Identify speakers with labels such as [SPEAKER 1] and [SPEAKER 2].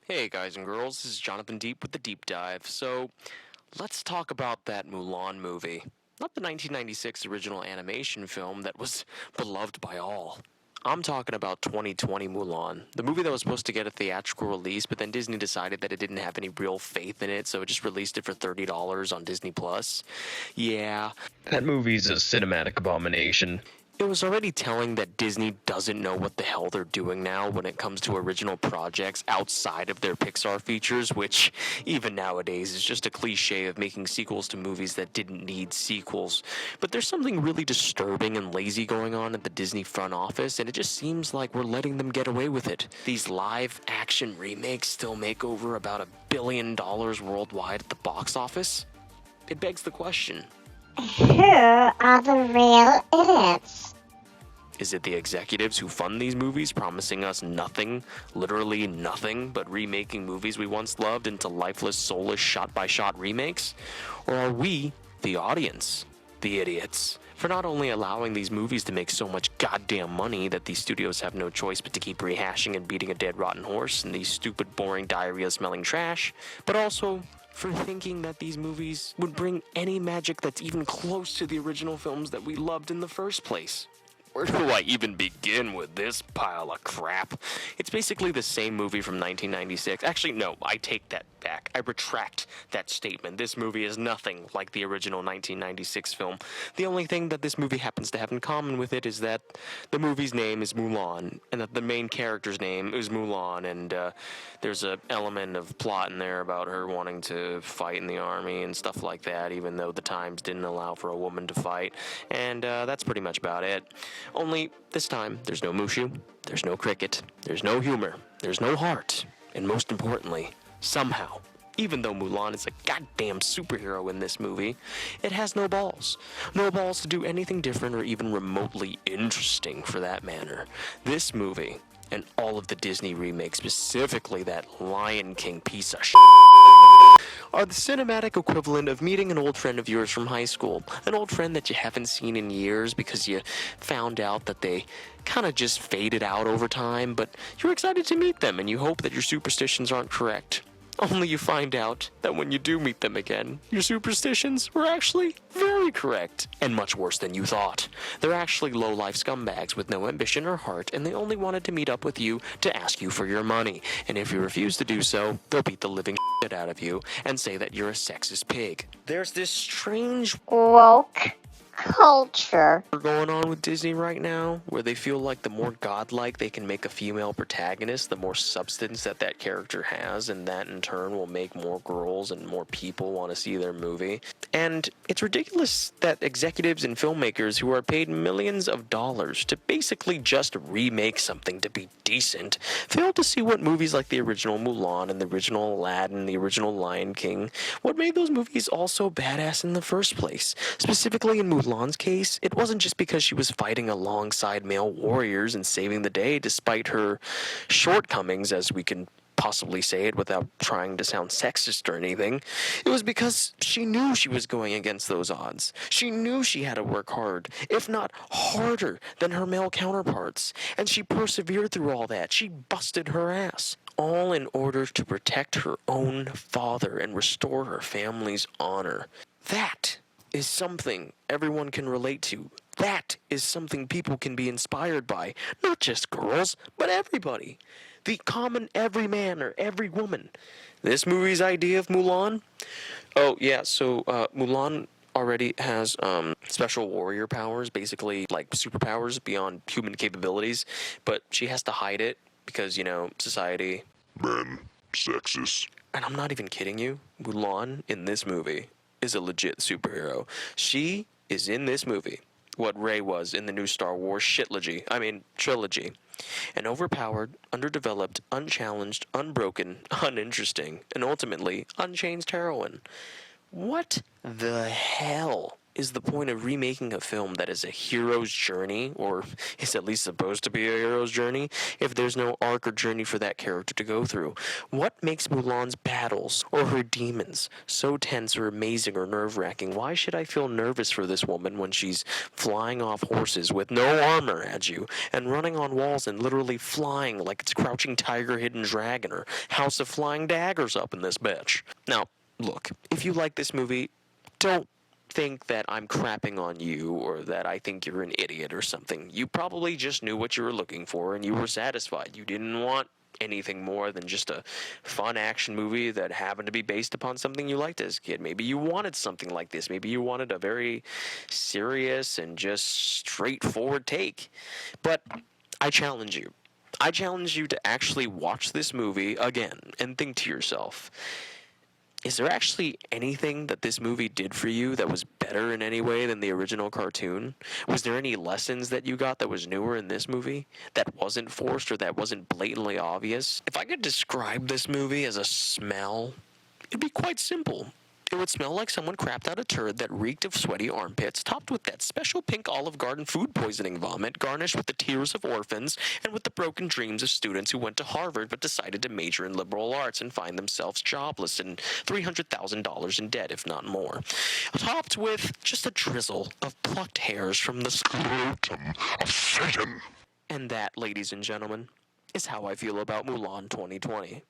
[SPEAKER 1] Hey guys and girls, this is Jonathan Diep with the Deep Dive. So, let's talk about that Mulan movie. Not the 1996 original animation film that was beloved by all. I'm talking about 2020 Mulan, the movie that was supposed to get a theatrical release, but then Disney decided that it didn't have any real faith in it, so it just released it for $30 on Disney Plus. Yeah,
[SPEAKER 2] That movie's a cinematic abomination.
[SPEAKER 1] it was already telling that Disney doesn't know what the hell they're doing now when it comes to original projects outside of their Pixar features, which, even nowadays, is just a cliche of making sequels to movies that didn't need sequels. But there's something really disturbing and lazy going on at the Disney front office, and it just seems like we're letting them get away with it. These live action remakes still make over about $1 billion worldwide at the box office. It begs the question.
[SPEAKER 3] Who are the real idiots?
[SPEAKER 1] Is it the executives who fund these movies, promising us nothing, literally nothing, but remaking movies we once loved into lifeless, soulless, shot-by-shot remakes? Or are we, the audience, the idiots, for not only allowing these movies to make so much goddamn money that these studios have no choice but to keep rehashing and beating a dead rotten horse in these stupid, boring, diarrhea-smelling trash, but also for thinking that these movies would bring any magic that's even close to the original films that we loved in the first place? Where do I even begin with this pile of crap? It's basically the same movie from 1996. Actually, no, I take that back. I retract that statement. This movie is nothing like the original 1996 film. The only thing that this movie happens to have in common with it is that the movie's name is Mulan, and that the main character's name is Mulan, and there's an element of plot in there about her wanting to fight in the army and stuff like that, even though the times didn't allow for a woman to fight. And that's pretty much about it. Only this time, there's no Mushu, there's no cricket, there's no humor, there's no heart, and most importantly, somehow, even though Mulan is a goddamn superhero in this movie, it has no balls. No balls to do anything different or even remotely interesting for that matter. This movie, and all of the Disney remakes, specifically that Lion King piece of shit, are the cinematic equivalent of meeting an old friend of yours from high school. An old friend that you haven't seen in years because you found out that they kind of just faded out over time, but you're excited to meet them and you hope that your superstitions aren't correct. Only you find out that when you do meet them again, your superstitions were actually very correct, and much worse than you thought. They're actually low-life scumbags with no ambition or heart, and they only wanted to meet up with you to ask you for your money. And if you refuse to do so, they'll beat the living shit out of you and say that you're a sexist pig. There's this strange
[SPEAKER 3] Woke culture.
[SPEAKER 1] going on with Disney right now, where they feel like the more godlike they can make a female protagonist, the more substance that that character has, and that in turn will make more girls and more people want to see their movie. And it's ridiculous that executives and filmmakers who are paid millions of dollars to basically just remake something to be decent fail to see what movies like the original Mulan and the original Aladdin, the original Lion King, what made those movies all so badass in the first place. Specifically in Mulan's case, it wasn't just because she was fighting alongside male warriors and saving the day despite her shortcomings, as we can possibly say it without trying to sound sexist or anything. It was because she knew she was going against those odds. She knew she had to work hard, if not harder than her male counterparts. And she persevered through all that. She busted her ass. All in order to protect her own father and restore her family's honor. That is something everyone can relate to. That is something people can be inspired by. Not just girls, but everybody. The common everyman or every woman. This movie's idea of Mulan? Oh, yeah, so Mulan already has special warrior powers, basically like superpowers beyond human capabilities, but she has to hide it because, society.
[SPEAKER 4] Men, sexist.
[SPEAKER 1] And I'm not even kidding you. Mulan in this movie is a legit superhero. She is in this movie what Rey was in the new Star Wars trilogy. An overpowered, underdeveloped, unchallenged, unbroken, uninteresting, and ultimately unchanged heroine. What the hell is the point of remaking a film that is a hero's journey, or is at least supposed to be a hero's journey, if there's no arc or journey for that character to go through? What makes Mulan's battles or her demons so tense or amazing or nerve-wracking? Why should I feel nervous for this woman when she's flying off horses with no armor at you and running on walls and literally flying like it's Crouching Tiger, Hidden Dragon, or House of Flying Daggers up in this bitch? Now, look, if you like this movie, don't think that I'm crapping on you or that I think you're an idiot or something. You probably just knew what you were looking for and you were satisfied. You didn't want anything more than just a fun action movie that happened to be based upon something you liked as a kid. Maybe you wanted something like this. Maybe you wanted a very serious and just straightforward take. But I challenge you. I challenge you to actually watch this movie again and think to yourself, is there actually anything that this movie did for you that was better in any way than the original cartoon? Was there any lessons that you got that was newer in this movie that wasn't forced or that wasn't blatantly obvious? If I could describe this movie as a smell, it'd be quite simple. It would smell like someone crapped out a turd that reeked of sweaty armpits, topped with that special pink Olive Garden food poisoning vomit, garnished with the tears of orphans, and with the broken dreams of students who went to Harvard but decided to major in liberal arts and find themselves jobless and $300,000 in debt, if not more. Topped with just a drizzle of plucked hairs from the
[SPEAKER 4] Scrotum of Satan.
[SPEAKER 1] And that, ladies and gentlemen, is how I feel about Mulan 2020.